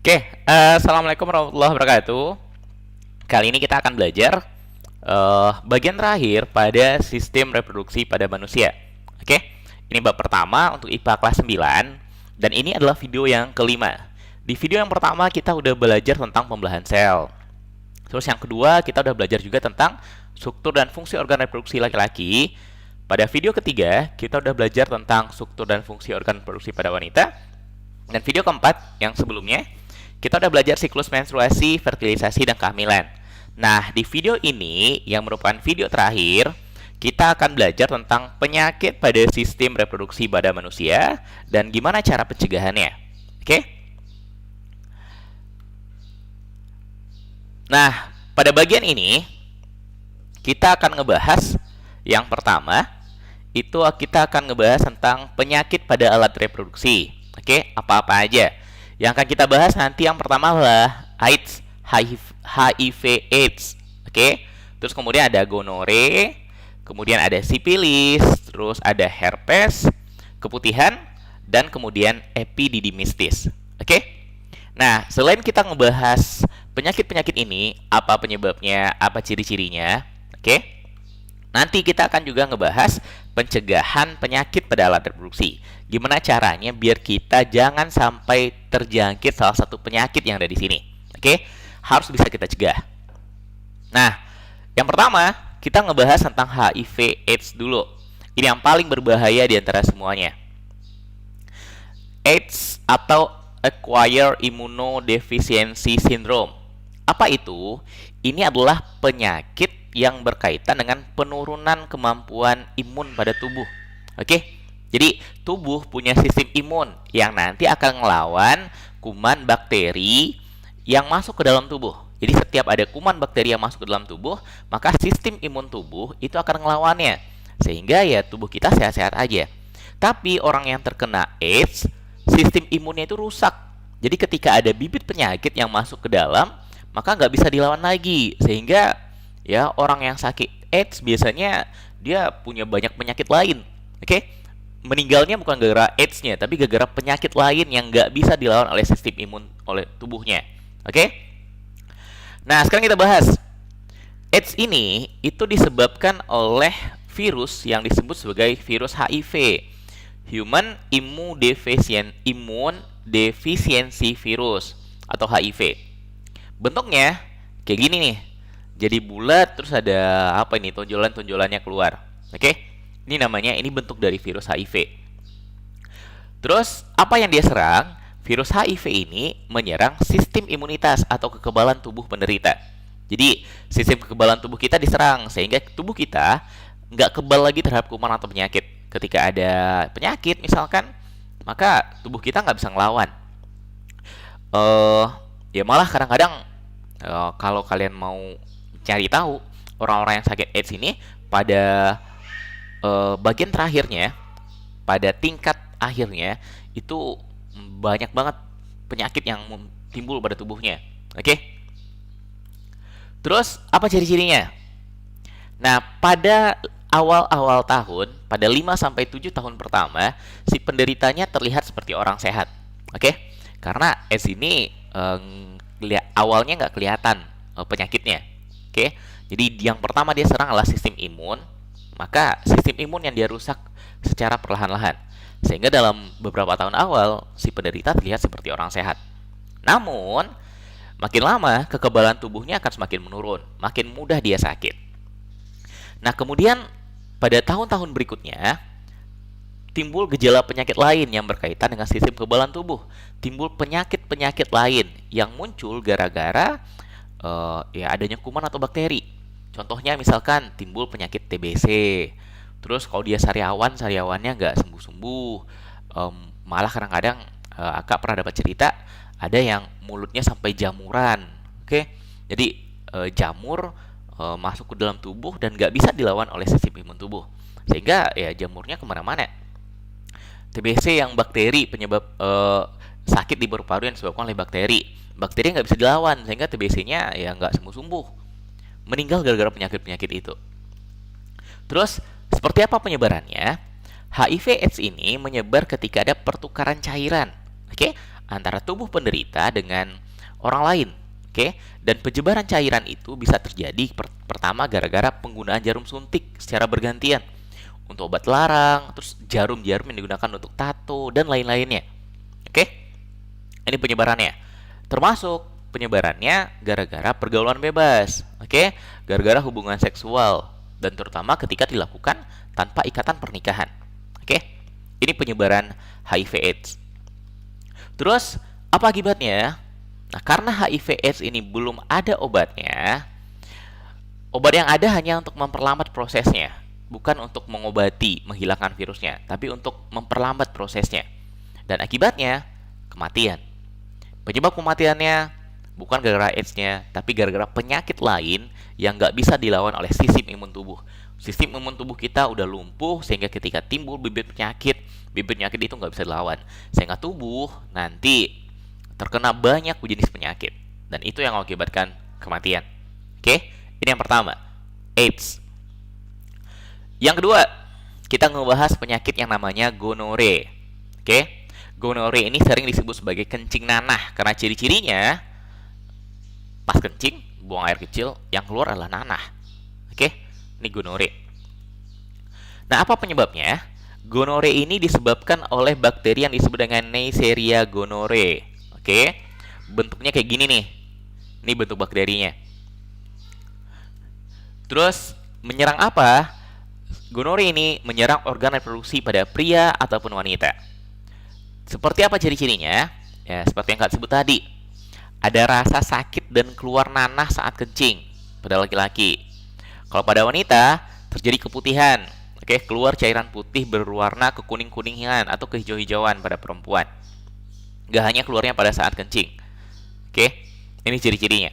Oke, assalamualaikum warahmatullahi wabarakatuh. Kali ini kita akan belajar bagian terakhir pada sistem reproduksi pada manusia. Oke, ini bab pertama untuk IPA kelas 9 dan ini adalah video yang kelima. Di video yang pertama kita udah belajar tentang pembelahan sel. Terus yang kedua kita udah belajar juga tentang struktur dan fungsi organ reproduksi laki-laki. Pada video ketiga kita udah belajar tentang struktur dan fungsi organ reproduksi pada wanita. Dan video keempat yang sebelumnya kita udah belajar siklus menstruasi, fertilisasi, dan kehamilan. Nah, di video ini yang merupakan video terakhir, kita akan belajar tentang penyakit pada sistem reproduksi pada manusia dan gimana cara pencegahannya. Oke? Nah, pada bagian ini kita akan ngebahas yang pertama, itu kita akan ngebahas tentang penyakit pada alat reproduksi. Oke, apa-apa aja. Yang akan kita bahas nanti yang pertama adalah AIDS, HIV AIDS. Oke. Terus kemudian ada gonore, kemudian ada sipilis, terus ada herpes, keputihan, dan kemudian epididymistis. Oke. Nah, selain kita ngebahas penyakit-penyakit ini, apa penyebabnya, apa ciri-cirinya, oke? Nanti kita akan juga ngebahas pencegahan penyakit pada alat reproduksi. Gimana caranya biar kita jangan sampai terjangkit salah satu penyakit yang ada di sini. Oke? Harus bisa kita cegah. Nah, yang pertama, kita ngebahas tentang HIV AIDS dulu. Ini yang paling berbahaya di antara semuanya. AIDS atau Acquired Immunodeficiency Syndrome. Apa itu? Ini adalah penyakit yang berkaitan dengan penurunan kemampuan imun pada tubuh. Oke? Jadi, tubuh punya sistem imun yang nanti akan melawan kuman bakteri yang masuk ke dalam tubuh. Jadi, setiap ada kuman bakteri yang masuk ke dalam tubuh, maka sistem imun tubuh itu akan melawannya. Sehingga ya tubuh kita sehat-sehat aja. Tapi orang yang terkena AIDS, sistem imunnya itu rusak. Jadi, ketika ada bibit penyakit yang masuk ke dalam, maka nggak bisa dilawan lagi. Sehingga ya orang yang sakit AIDS biasanya dia punya banyak penyakit lain. Oke? Meninggalnya bukan gara-gara AIDS-nya, tapi gara-gara penyakit lain yang nggak bisa dilawan oleh sistem imun oleh tubuhnya. Oke? Nah, sekarang kita bahas. AIDS ini itu disebabkan oleh virus yang disebut sebagai virus HIV. Human Immunodeficiency Virus atau HIV. Bentuknya kayak gini nih. Jadi bulat, terus ada apa ini, tonjolan-tonjolannya keluar. Oke? Ini bentuk dari virus HIV. Terus, apa yang dia serang? Virus HIV ini menyerang sistem imunitas atau kekebalan tubuh penderita. Jadi, sistem kekebalan tubuh kita diserang, sehingga tubuh kita nggak kebal lagi terhadap kuman atau penyakit. Ketika ada penyakit, misalkan, maka tubuh kita nggak bisa ngelawan. Ya malah kadang-kadang, kalau kalian mau cari tahu, orang-orang yang sakit AIDS ini pada bagian terakhirnya, pada tingkat akhirnya itu banyak banget penyakit yang timbul pada tubuhnya. Oke? Terus apa ciri-cirinya? Nah, pada awal-awal tahun, pada 5 sampai 7 tahun pertama, si penderitanya terlihat seperti orang sehat. Oke? Karena AIDS ini awalnya nggak kelihatan penyakitnya. Oke? Jadi yang pertama dia serang adalah sistem imun. Maka sistem imun yang dia rusak secara perlahan-lahan. Sehingga dalam beberapa tahun awal, si penderita terlihat seperti orang sehat. Namun, makin lama kekebalan tubuhnya akan semakin menurun. Makin mudah dia sakit. Nah, kemudian pada tahun-tahun berikutnya, timbul gejala penyakit lain yang berkaitan dengan sistem kekebalan tubuh. Timbul penyakit-penyakit lain yang muncul gara-gara ya adanya kuman atau bakteri. Contohnya misalkan timbul penyakit TBC. Terus kalau dia sariawannya nggak sembuh-sembuh. Malah kadang-kadang Akak pernah dapat cerita ada yang mulutnya sampai jamuran. Oke, jadi jamur masuk ke dalam tubuh dan nggak bisa dilawan oleh sistem imun tubuh. Sehingga ya jamurnya kemana-mana. TBC yang bakteri penyebab sakit di paru-paru yang disebabkan oleh bakteri. Bakteri nggak bisa dilawan sehingga TBC-nya ya nggak sembuh-sembuh. Meninggal gara-gara penyakit-penyakit itu. Terus, seperti apa penyebarannya? HIV AIDS ini menyebar ketika ada pertukaran cairan. Oke? antara tubuh penderita dengan orang lain. Oke, dan penyebaran cairan itu bisa terjadi pertama gara-gara penggunaan jarum suntik secara bergantian untuk obat larang, terus jarum-jarum yang digunakan untuk tato dan lain-lainnya. Oke, ini penyebarannya. Termasuk penyebarannya gara-gara pergaulan bebas. Oke, gara-gara hubungan seksual dan terutama ketika dilakukan tanpa ikatan pernikahan. Oke, ini penyebaran HIV/AIDS. Terus apa akibatnya? Nah, karena HIV/AIDS ini belum ada obatnya, obat yang ada hanya untuk memperlambat prosesnya, bukan untuk mengobati, menghilangkan virusnya, tapi untuk memperlambat prosesnya. Dan akibatnya, kematian. Penyebab kematiannya bukan gara-gara AIDS-nya, tapi gara-gara penyakit lain yang nggak bisa dilawan oleh sistem imun tubuh. Sistem imun tubuh kita udah lumpuh, sehingga ketika timbul bibit penyakit itu nggak bisa dilawan. Sehingga tubuh nanti terkena banyak jenis penyakit. Dan itu yang mengakibatkan kematian. Oke, ini yang pertama, AIDS. Yang kedua, kita ngebahas penyakit yang namanya gonore. Oke, gonore ini sering disebut sebagai kencing nanah karena ciri-cirinya pas kencing, buang air kecil, yang keluar adalah nanah. Oke, ini gonore. Nah, apa penyebabnya? Gonore ini disebabkan oleh bakteri yang disebut dengan Neisseria gonorrhoeae. Oke, bentuknya kayak gini nih. Ini bentuk bakterinya. Terus menyerang apa? Gonore ini menyerang organ reproduksi pada pria ataupun wanita. Seperti apa ciri-cirinya? Ya, seperti yang kak sebut tadi. Ada rasa sakit dan keluar nanah saat kencing pada laki-laki. Kalau pada wanita, terjadi keputihan. Oke, keluar cairan putih berwarna kekuning-kuningan atau kehijau-hijauan pada perempuan. Gak hanya keluarnya pada saat kencing. Oke, ini ciri-cirinya.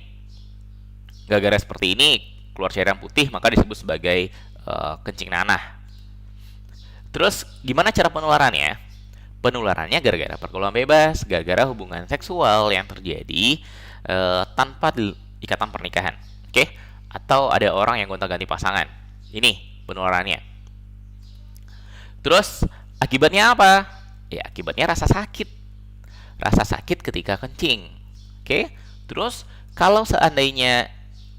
Gara-gara seperti ini, keluar cairan putih, maka disebut sebagai kencing nanah. Terus, gimana cara penularannya? Penularannya gara-gara pergaulan bebas, gara-gara hubungan seksual yang terjadi tanpa ikatan pernikahan. Oke, atau ada orang yang gonta-ganti pasangan. Ini penularannya. Terus, akibatnya apa? Ya, akibatnya rasa sakit. Rasa sakit ketika kencing. Oke, terus kalau seandainya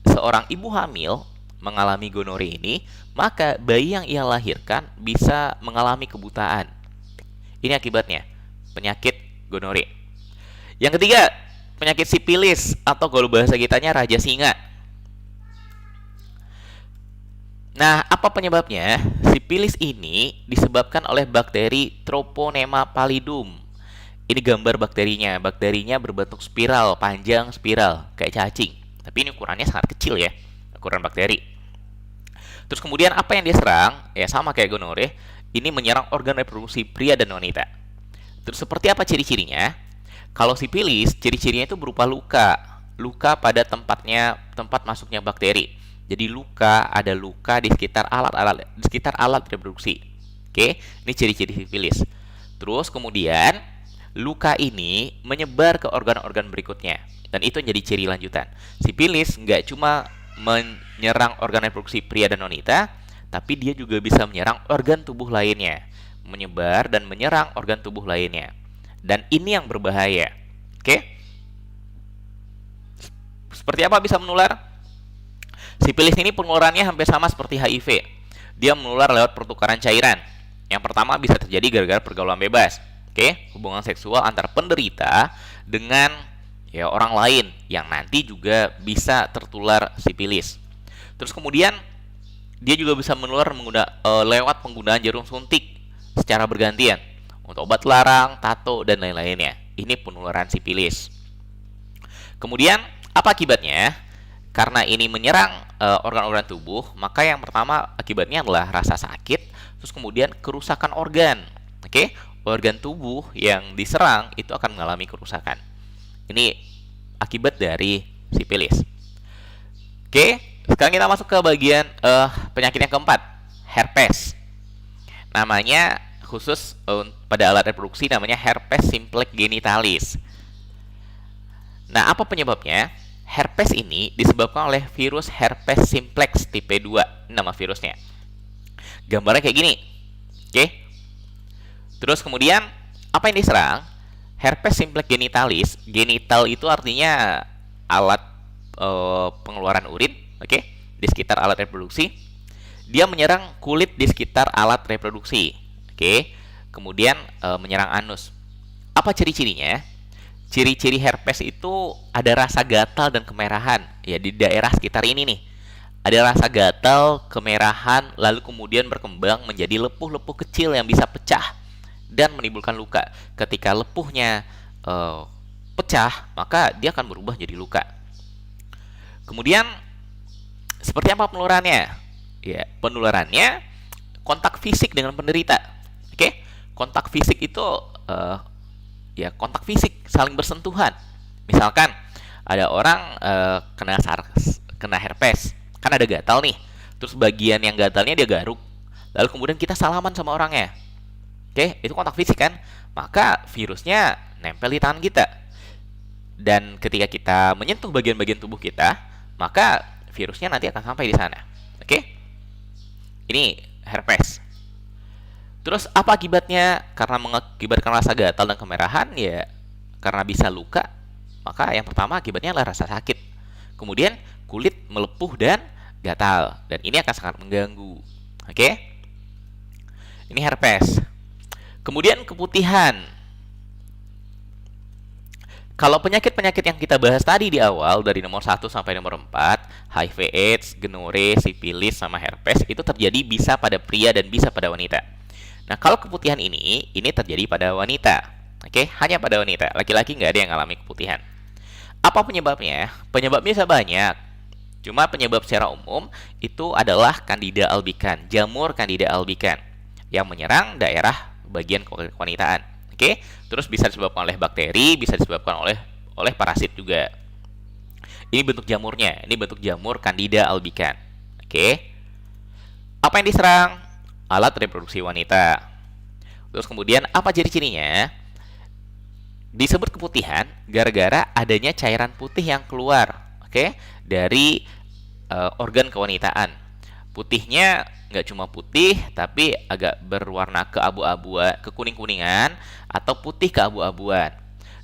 seorang ibu hamil mengalami gonore ini, maka bayi yang ia lahirkan bisa mengalami kebutaan. Ini akibatnya, penyakit gonore. Yang ketiga, penyakit sipilis atau kalau bahasa kitanya raja singa. Nah, apa penyebabnya? Sipilis ini disebabkan oleh bakteri Troponema pallidum. Ini gambar bakterinya. Bakterinya berbentuk spiral, panjang spiral, kayak cacing. Tapi ini ukurannya sangat kecil ya, ukuran bakteri. Terus kemudian apa yang dia serang? Ya sama kayak gonore, ini menyerang organ reproduksi pria dan wanita. Terus seperti apa ciri-cirinya? Kalau sipilis, ciri-cirinya itu berupa luka. Luka pada tempat masuknya bakteri. Jadi ada luka di sekitar alat reproduksi. Oke, ini ciri-ciri sipilis. Terus kemudian luka ini menyebar ke organ-organ berikutnya. Dan itu jadi ciri lanjutan. Sipilis nggak cuma menyerang organ reproduksi pria dan wanita, tapi dia juga bisa menyerang organ tubuh lainnya. Menyebar dan menyerang organ tubuh lainnya. Dan ini yang berbahaya. Oke? Seperti apa bisa menular? Sipilis ini penularannya hampir sama seperti HIV. Dia menular lewat pertukaran cairan. Yang pertama bisa terjadi gara-gara pergaulan bebas. Oke, hubungan seksual antara penderita dengan orang lain yang nanti juga bisa tertular sipilis. Terus kemudian dia juga bisa menular lewat penggunaan jarum suntik secara bergantian untuk obat larang, tato dan lain-lainnya. Ini penularan sipilis. Kemudian apa akibatnya? Karena ini menyerang organ-organ tubuh, maka yang pertama akibatnya adalah rasa sakit, terus kemudian kerusakan organ. Oke? Organ tubuh yang diserang itu akan mengalami kerusakan. Ini akibat dari sipilis. Oke, sekarang kita masuk ke bagian penyakit yang keempat, herpes. Namanya khusus pada alat reproduksi namanya herpes simplex genitalis. Nah, apa penyebabnya? Herpes ini disebabkan oleh virus herpes simplex tipe 2, nama virusnya. Gambarnya kayak gini. Oke. Terus kemudian apa yang diserang? Herpes simplex genitalis, genital itu artinya alat pengeluaran urin, oke, di sekitar alat reproduksi. Dia menyerang kulit di sekitar alat reproduksi, oke. Kemudian menyerang anus. Apa ciri-cirinya? Ciri-ciri herpes itu ada rasa gatal dan kemerahan, ya di daerah sekitar ini nih. Ada rasa gatal, kemerahan, lalu kemudian berkembang menjadi lepuh-lepuh kecil yang bisa pecah dan menimbulkan luka. Ketika lepuhnya pecah, maka dia akan berubah jadi luka. Kemudian, seperti apa penularannya? Ya, penularannya kontak fisik dengan penderita. Oke, kontak fisik itu ya kontak fisik, saling bersentuhan. Misalkan ada orang kena herpes, kan ada gatal nih. Terus bagian yang gatalnya dia garuk. Lalu kemudian kita salaman sama orangnya. Oke, itu kontak fisik kan? Maka virusnya nempel di tangan kita. Dan ketika kita menyentuh bagian-bagian tubuh kita, maka virusnya nanti akan sampai di sana. Oke? Ini herpes. Terus apa akibatnya? Karena mengakibatkan rasa gatal dan kemerahan, ya karena bisa luka, maka yang pertama akibatnya adalah rasa sakit. Kemudian kulit melepuh dan gatal, dan ini akan sangat mengganggu. Oke? Ini herpes. Kemudian keputihan. Kalau penyakit-penyakit yang kita bahas tadi di awal, dari nomor 1 sampai nomor 4, HIV AIDS, gonore, sifilis, sama herpes, itu terjadi bisa pada pria dan bisa pada wanita. Nah, kalau keputihan ini terjadi pada wanita. Oke, hanya pada wanita. Laki-laki nggak ada yang mengalami keputihan. Apa penyebabnya? Penyebabnya bisa banyak. Cuma penyebab secara umum itu adalah Candida albicans, jamur Candida albicans, yang menyerang daerah bagian kewanitaan. Oke, terus bisa disebabkan oleh bakteri, bisa disebabkan oleh parasit juga. Ini bentuk jamurnya. Ini bentuk jamur Candida albicans. Oke. Apa yang diserang? Alat reproduksi wanita. Terus kemudian apa ciri-cirinya? Disebut keputihan gara-gara adanya cairan putih yang keluar, oke, dari organ kewanitaan. Putihnya nggak cuma putih, tapi agak berwarna keabu-abuan, kekuning-kuningan, atau putih keabu-abuan.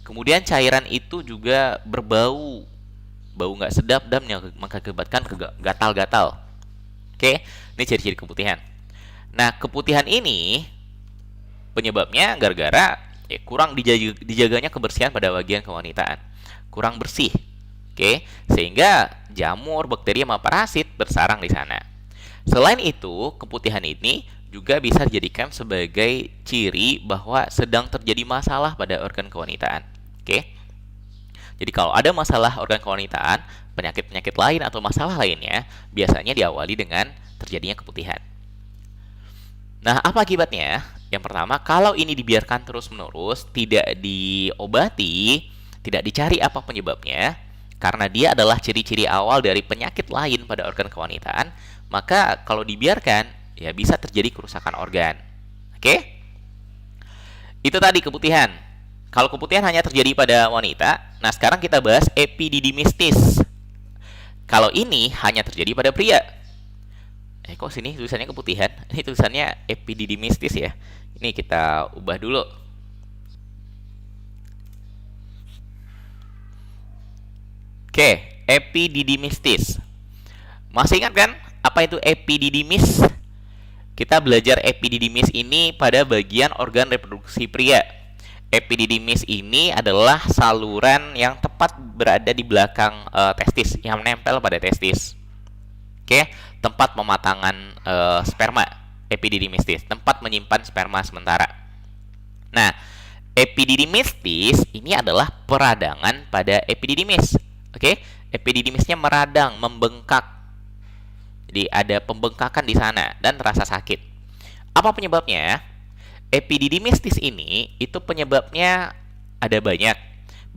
Kemudian cairan itu juga berbau, bau nggak sedap dan mengakibatkan gatal-gatal. Oke, ini ciri-ciri keputihan. Nah, keputihan ini penyebabnya gara-gara kurang dijaganya kebersihan pada bagian kewanitaan. Kurang bersih. Oke, sehingga jamur, bakteri, sama parasit bersarang di sana. Selain itu, keputihan ini juga bisa dijadikan sebagai ciri bahwa sedang terjadi masalah pada organ kewanitaan. Oke. Jadi kalau ada masalah organ kewanitaan, penyakit-penyakit lain atau masalah lainnya biasanya diawali dengan terjadinya keputihan. Nah, apa akibatnya? Yang pertama, kalau ini dibiarkan terus-menerus, tidak diobati, tidak dicari apa penyebabnya, karena dia adalah ciri-ciri awal dari penyakit lain pada organ kewanitaan, maka kalau dibiarkan, ya bisa terjadi kerusakan organ. Oke? Itu tadi keputihan. Kalau keputihan hanya terjadi pada wanita, nah sekarang kita bahas epididymistis. Kalau ini hanya terjadi pada pria. Kok sini tulisannya keputihan? Ini tulisannya epididymistis ya. Ini kita ubah dulu. Oke, epididymistis. Masih ingat kan apa itu epididymis? Kita belajar epididymis ini pada bagian organ reproduksi pria. Epididymis ini adalah saluran yang tepat berada di belakang testis, yang menempel pada testis. Oke, tempat pematangan sperma, epididymistis, tempat menyimpan sperma sementara. Nah, epididymistis ini adalah peradangan pada epididymis. Oke, epididymisnya meradang, membengkak. Jadi ada pembengkakan di sana dan terasa sakit. Apa penyebabnya? Epididymistis ini itu penyebabnya ada banyak.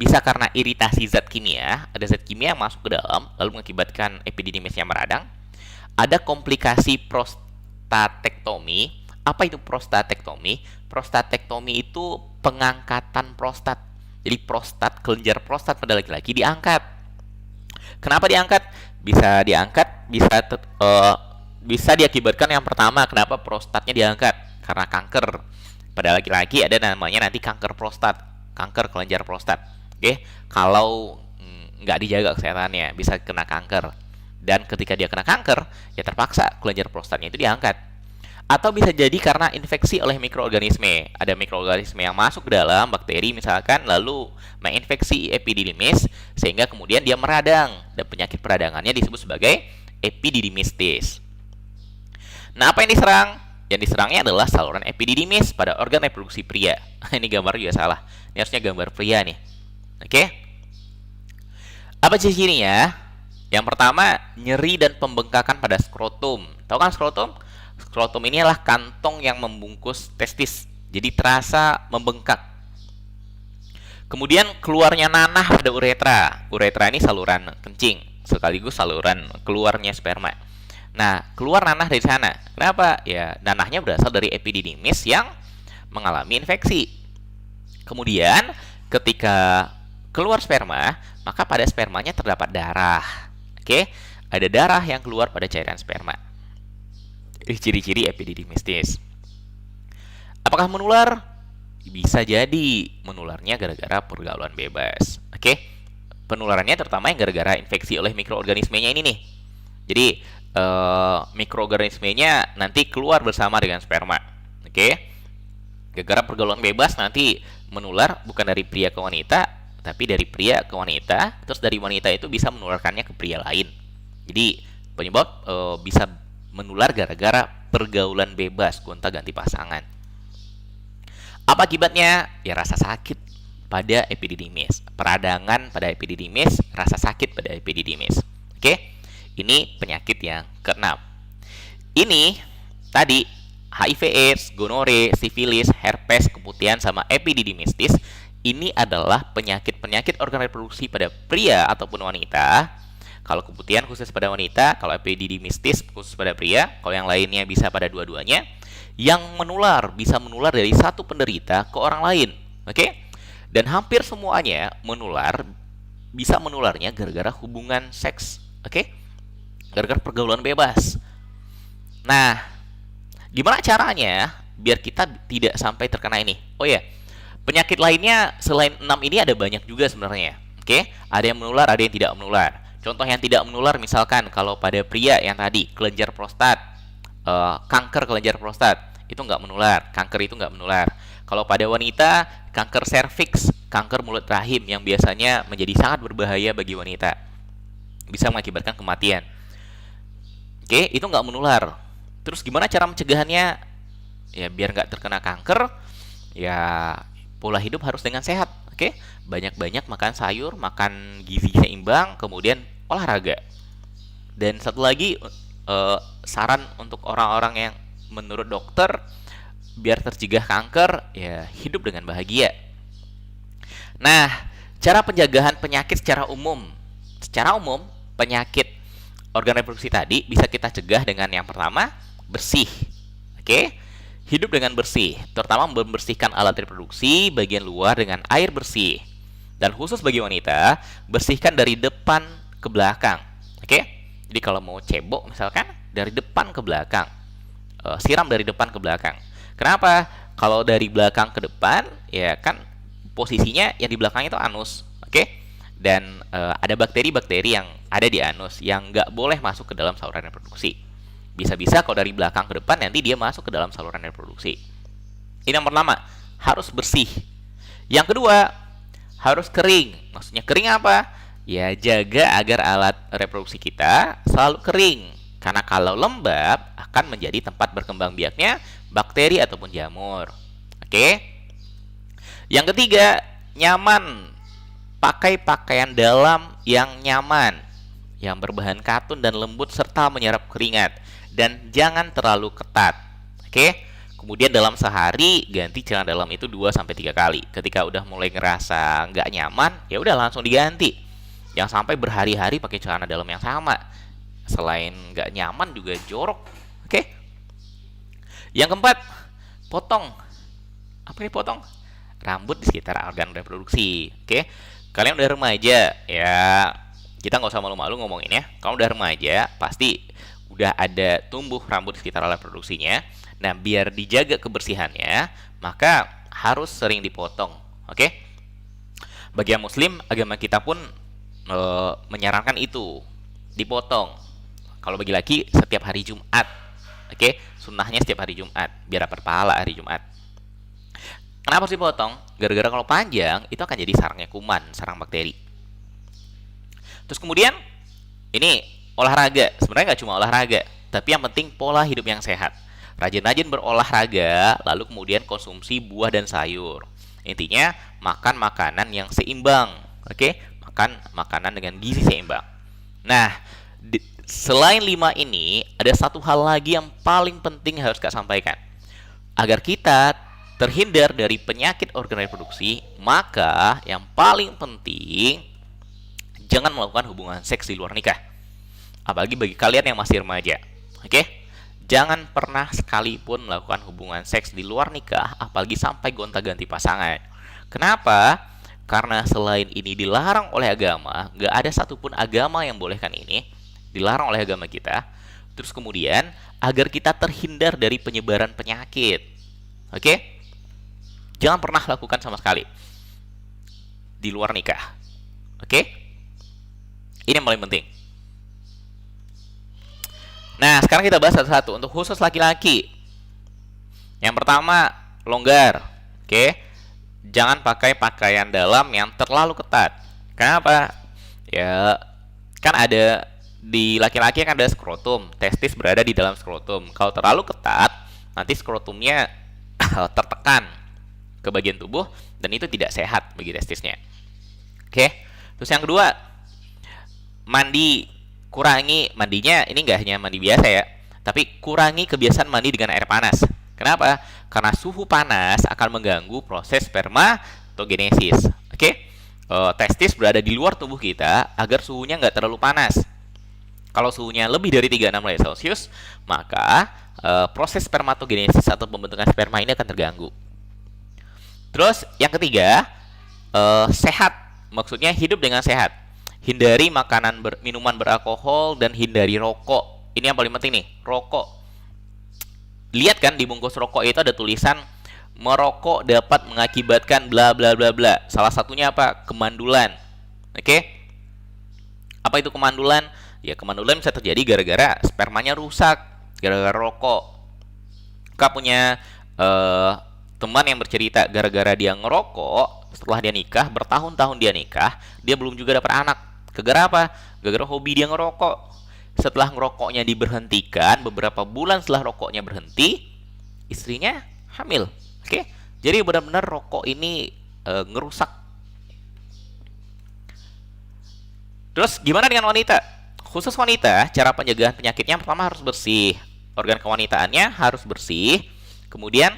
Bisa karena iritasi zat kimia, ada zat kimia yang masuk ke dalam lalu mengakibatkan epididymisnya meradang. Ada komplikasi prostatektomi. Apa itu prostatektomi? Prostatektomi itu pengangkatan prostat. Jadi prostat, kelenjar prostat pada laki-laki diangkat. Kenapa diangkat? Bisa diangkat, bisa diakibatkan yang pertama, kenapa prostatnya diangkat? Karena kanker. Pada laki-laki ada namanya nanti kanker prostat. kanker kelenjar prostat. Oke, kalau nggak dijaga kesehatannya bisa kena kanker. Dan ketika dia kena kanker, ya terpaksa kelenjar prostatnya itu diangkat. Atau bisa jadi karena infeksi oleh mikroorganisme. Ada mikroorganisme yang masuk ke dalam, bakteri misalkan, lalu menginfeksi epididymis, sehingga kemudian dia meradang. Dan penyakit peradangannya disebut sebagai epididymistis. Nah, apa yang diserang? Yang diserangnya adalah saluran epididymis pada organ reproduksi pria. Ini gambar juga salah. Ini harusnya gambar pria nih. Oke? Apa ciri-cirinya? Yang pertama, nyeri dan pembengkakan pada skrotum. Tahu kan skrotum? Skrotum ini adalah kantong yang membungkus testis. Jadi terasa membengkak. Kemudian keluarnya nanah pada uretra. Uretra ini saluran kencing, sekaligus saluran keluarnya sperma. Nah, keluar nanah dari sana. Kenapa? Ya, nanahnya berasal dari epididymis yang mengalami infeksi. Kemudian, ketika keluar sperma, maka pada spermanya terdapat darah. Oke, ada darah yang keluar pada cairan sperma. Ciri-ciri epididymistis. Apakah menular? Bisa jadi menularnya gara-gara pergaulan bebas. Oke, penularannya terutama yang gara-gara infeksi oleh mikroorganismenya ini nih. Jadi mikroorganismenya nanti keluar bersama dengan sperma. Oke, gara-gara pergaulan bebas nanti menular bukan dari pria ke wanita, tapi dari pria ke wanita, terus dari wanita itu bisa menularkannya ke pria lain. Jadi penyebab bisa menular gara-gara pergaulan bebas, gonta-ganti pasangan. Apa akibatnya? Ya rasa sakit pada epididymis, peradangan pada epididymis, rasa sakit pada epididymis. Oke, ini penyakit yang keenam. Ini tadi HIV/AIDS, gonore, sifilis, herpes, keputihan, sama epididymistis. Ini adalah penyakit-penyakit organ reproduksi pada pria ataupun wanita. Kalau keputihan khusus pada wanita, kalau epididymistis khusus pada pria, kalau yang lainnya bisa pada dua-duanya. Yang menular, bisa menular dari satu penderita ke orang lain. Oke? Dan hampir semuanya menular, bisa menularnya gara-gara hubungan seks. Oke? Gara-gara pergaulan bebas. Nah, gimana caranya biar kita tidak sampai terkena ini? Oh ya, penyakit lainnya selain 6 ini ada banyak juga sebenarnya. Oke, ada yang menular, ada yang tidak menular. Contoh yang tidak menular misalkan kalau pada pria yang tadi kelenjar prostat, kanker kelenjar prostat itu nggak menular, kanker itu nggak menular. Kalau pada wanita, kanker serviks, kanker mulut rahim yang biasanya menjadi sangat berbahaya bagi wanita, bisa mengakibatkan kematian. Oke, itu nggak menular. Terus gimana cara mencegahannya? Ya biar nggak terkena kanker, ya pola hidup harus dengan sehat. Oke, banyak-banyak makan sayur, makan gizi seimbang, kemudian olahraga. Dan satu lagi, saran untuk orang-orang yang menurut dokter biar tercegah kanker, ya hidup dengan bahagia. Nah, cara penjagaan penyakit secara umum. Secara umum, penyakit organ reproduksi tadi bisa kita cegah dengan yang pertama, bersih. Oke? Hidup dengan bersih, terutama membersihkan alat reproduksi bagian luar dengan air bersih. Dan khusus bagi wanita, bersihkan dari depan ke belakang. Oke? Jadi kalau mau cebok misalkan, dari depan ke belakang. Siram dari depan ke belakang. Kenapa? Kalau dari belakang ke depan, ya kan posisinya yang di belakang itu anus. Oke? Dan ada bakteri-bakteri yang ada di anus yang nggak boleh masuk ke dalam saluran reproduksi. Bisa-bisa kalau dari belakang ke depan nanti dia masuk ke dalam saluran reproduksi. Ini yang pertama, harus bersih. Yang kedua, harus kering. Maksudnya kering apa? Ya jaga agar alat reproduksi kita selalu kering. Karena kalau lembab akan menjadi tempat berkembang biaknya bakteri ataupun jamur. Oke? Yang ketiga, nyaman. Pakai pakaian dalam yang nyaman, yang berbahan katun dan lembut serta menyerap keringat. Dan jangan terlalu ketat. Oke? Kemudian dalam sehari ganti celana dalam itu 2-3 kali. Ketika udah mulai ngerasa nggak nyaman, ya udah langsung diganti. Jangan sampai berhari-hari pakai celana dalam yang sama. Selain nggak nyaman juga jorok. Oke? Yang keempat, potong. Apa ini potong? Rambut di sekitar organ reproduksi. Oke? Kalian udah remaja, ya kita nggak usah malu-malu ngomongin ya. Kalau udah remaja, pasti udah ada tumbuh rambut di sekitar alat reproduksinya. Nah, biar dijaga kebersihannya, maka harus sering dipotong. Oke? Bagi yang muslim, agama kita pun menyarankan itu dipotong. Kalau bagi laki setiap hari Jumat. Oke, sunnahnya setiap hari Jumat biar dapat pahala hari Jumat. Kenapa harus dipotong? Gara-gara kalau panjang itu akan jadi sarangnya kuman, sarang bakteri. Terus kemudian ini olahraga. Sebenarnya nggak cuma olahraga, tapi yang penting pola hidup yang sehat. Rajin-rajin berolahraga, lalu kemudian konsumsi buah dan sayur. Intinya makan makanan yang seimbang. Oke, makan makanan dengan gizi seimbang. Nah, selain 5 ini, ada satu hal lagi yang paling penting harus Kak sampaikan. Agar kita terhindar dari penyakit organ reproduksi, maka yang paling penting jangan melakukan hubungan seks di luar nikah. Apalagi bagi kalian yang masih remaja. Oke? Jangan pernah sekalipun melakukan hubungan seks di luar nikah, apalagi sampai gonta-ganti pasangan. Kenapa? Karena selain ini dilarang oleh agama, nggak ada satupun agama yang bolehkan ini, dilarang oleh agama kita. Terus kemudian, agar kita terhindar dari penyebaran penyakit. Oke? Jangan pernah lakukan sama sekali di luar nikah. Oke? Ini yang paling penting. Nah, sekarang kita bahas satu-satu. Untuk khusus laki-laki, yang pertama, longgar. Oke? Jangan pakai pakaian dalam yang terlalu ketat. Kenapa? Ya, kan ada di laki-laki kan ada skrotum, testis berada di dalam skrotum. Kalau terlalu ketat, nanti skrotumnya tertekan ke bagian tubuh dan itu tidak sehat bagi testisnya. Oke. Terus yang kedua, mandi. Kurangi mandinya, ini nggak hanya mandi biasa ya, tapi kurangi kebiasaan mandi dengan air panas. Kenapa? Karena suhu panas akan mengganggu proses spermatogenesis. Oke? Testis berada di luar tubuh kita agar suhunya nggak terlalu panas. Kalau suhunya lebih dari 36 derajat Celcius, maka proses spermatogenesis atau pembentukan sperma ini akan terganggu. Terus yang ketiga, sehat. Maksudnya hidup dengan sehat. Hindari makanan minuman beralkohol dan hindari rokok. Ini yang paling penting nih, rokok. Lihat kan di bungkus rokok itu ada tulisan merokok dapat mengakibatkan bla bla bla bla. Salah satunya apa? Kemandulan. Oke? Apa itu kemandulan? Ya, kemandulan bisa terjadi gara-gara spermanya rusak, gara-gara rokok. Kak punya teman yang bercerita gara-gara dia ngerokok, setelah dia nikah, bertahun-tahun dia nikah, dia belum juga dapat anak. Gara-gara apa? Gara-gara hobi dia ngerokok. Setelah ngerokoknya diberhentikan, beberapa bulan setelah rokoknya berhenti, istrinya hamil. Oke? Jadi benar-benar rokok ini ngerusak. Terus gimana dengan wanita? Khusus wanita, cara pencegahan penyakitnya pertama harus bersih. Organ kewanitaannya harus bersih. Kemudian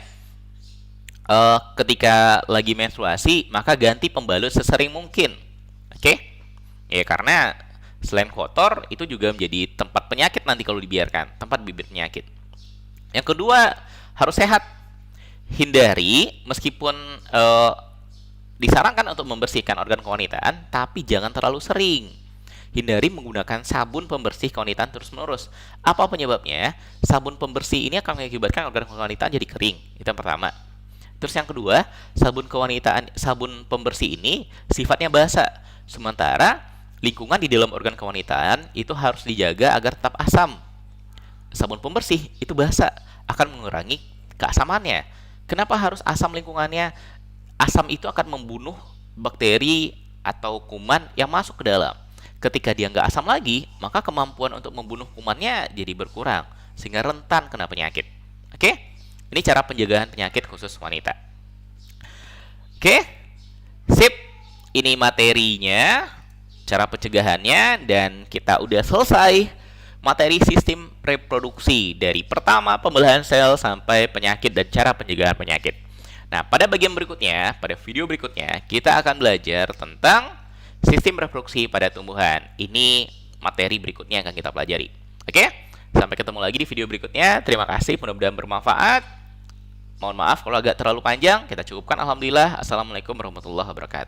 ketika lagi menstruasi, maka ganti pembalut sesering mungkin. Oke? Ya, karena selain kotor, itu juga menjadi tempat penyakit nanti kalau dibiarkan, tempat bibit penyakit. Yang kedua, harus sehat. Hindari, meskipun disarankan untuk membersihkan organ kewanitaan, tapi jangan terlalu sering. Hindari menggunakan sabun pembersih kewanitaan terus-menerus. Apa penyebabnya? Sabun pembersih ini akan mengakibatkan organ kewanitaan jadi kering. Itu yang pertama. Terus yang kedua, sabun pembersih ini sifatnya basah. Sementara lingkungan di dalam organ kewanitaan itu harus dijaga agar tetap asam. Sabun pembersih itu basah, akan mengurangi keasamannya. Kenapa harus asam lingkungannya? Asam itu akan membunuh bakteri atau kuman yang masuk ke dalam. Ketika dia nggak asam lagi, maka kemampuan untuk membunuh kumannya jadi berkurang, sehingga rentan kena penyakit. Oke? Ini cara pencegahan penyakit khusus wanita. Oke? Sip. Ini materinya, cara pencegahannya, dan kita udah selesai materi sistem reproduksi dari pertama pembelahan sel sampai penyakit dan cara pencegahan penyakit. Nah, pada bagian berikutnya, pada video berikutnya, kita akan belajar tentang sistem reproduksi pada tumbuhan. Ini materi berikutnya yang akan kita pelajari. Oke? Sampai ketemu lagi di video berikutnya. Terima kasih, mudah-mudahan bermanfaat. Mohon maaf kalau agak terlalu panjang. Kita cukupkan. Alhamdulillah. Assalamualaikum warahmatullahi wabarakatuh.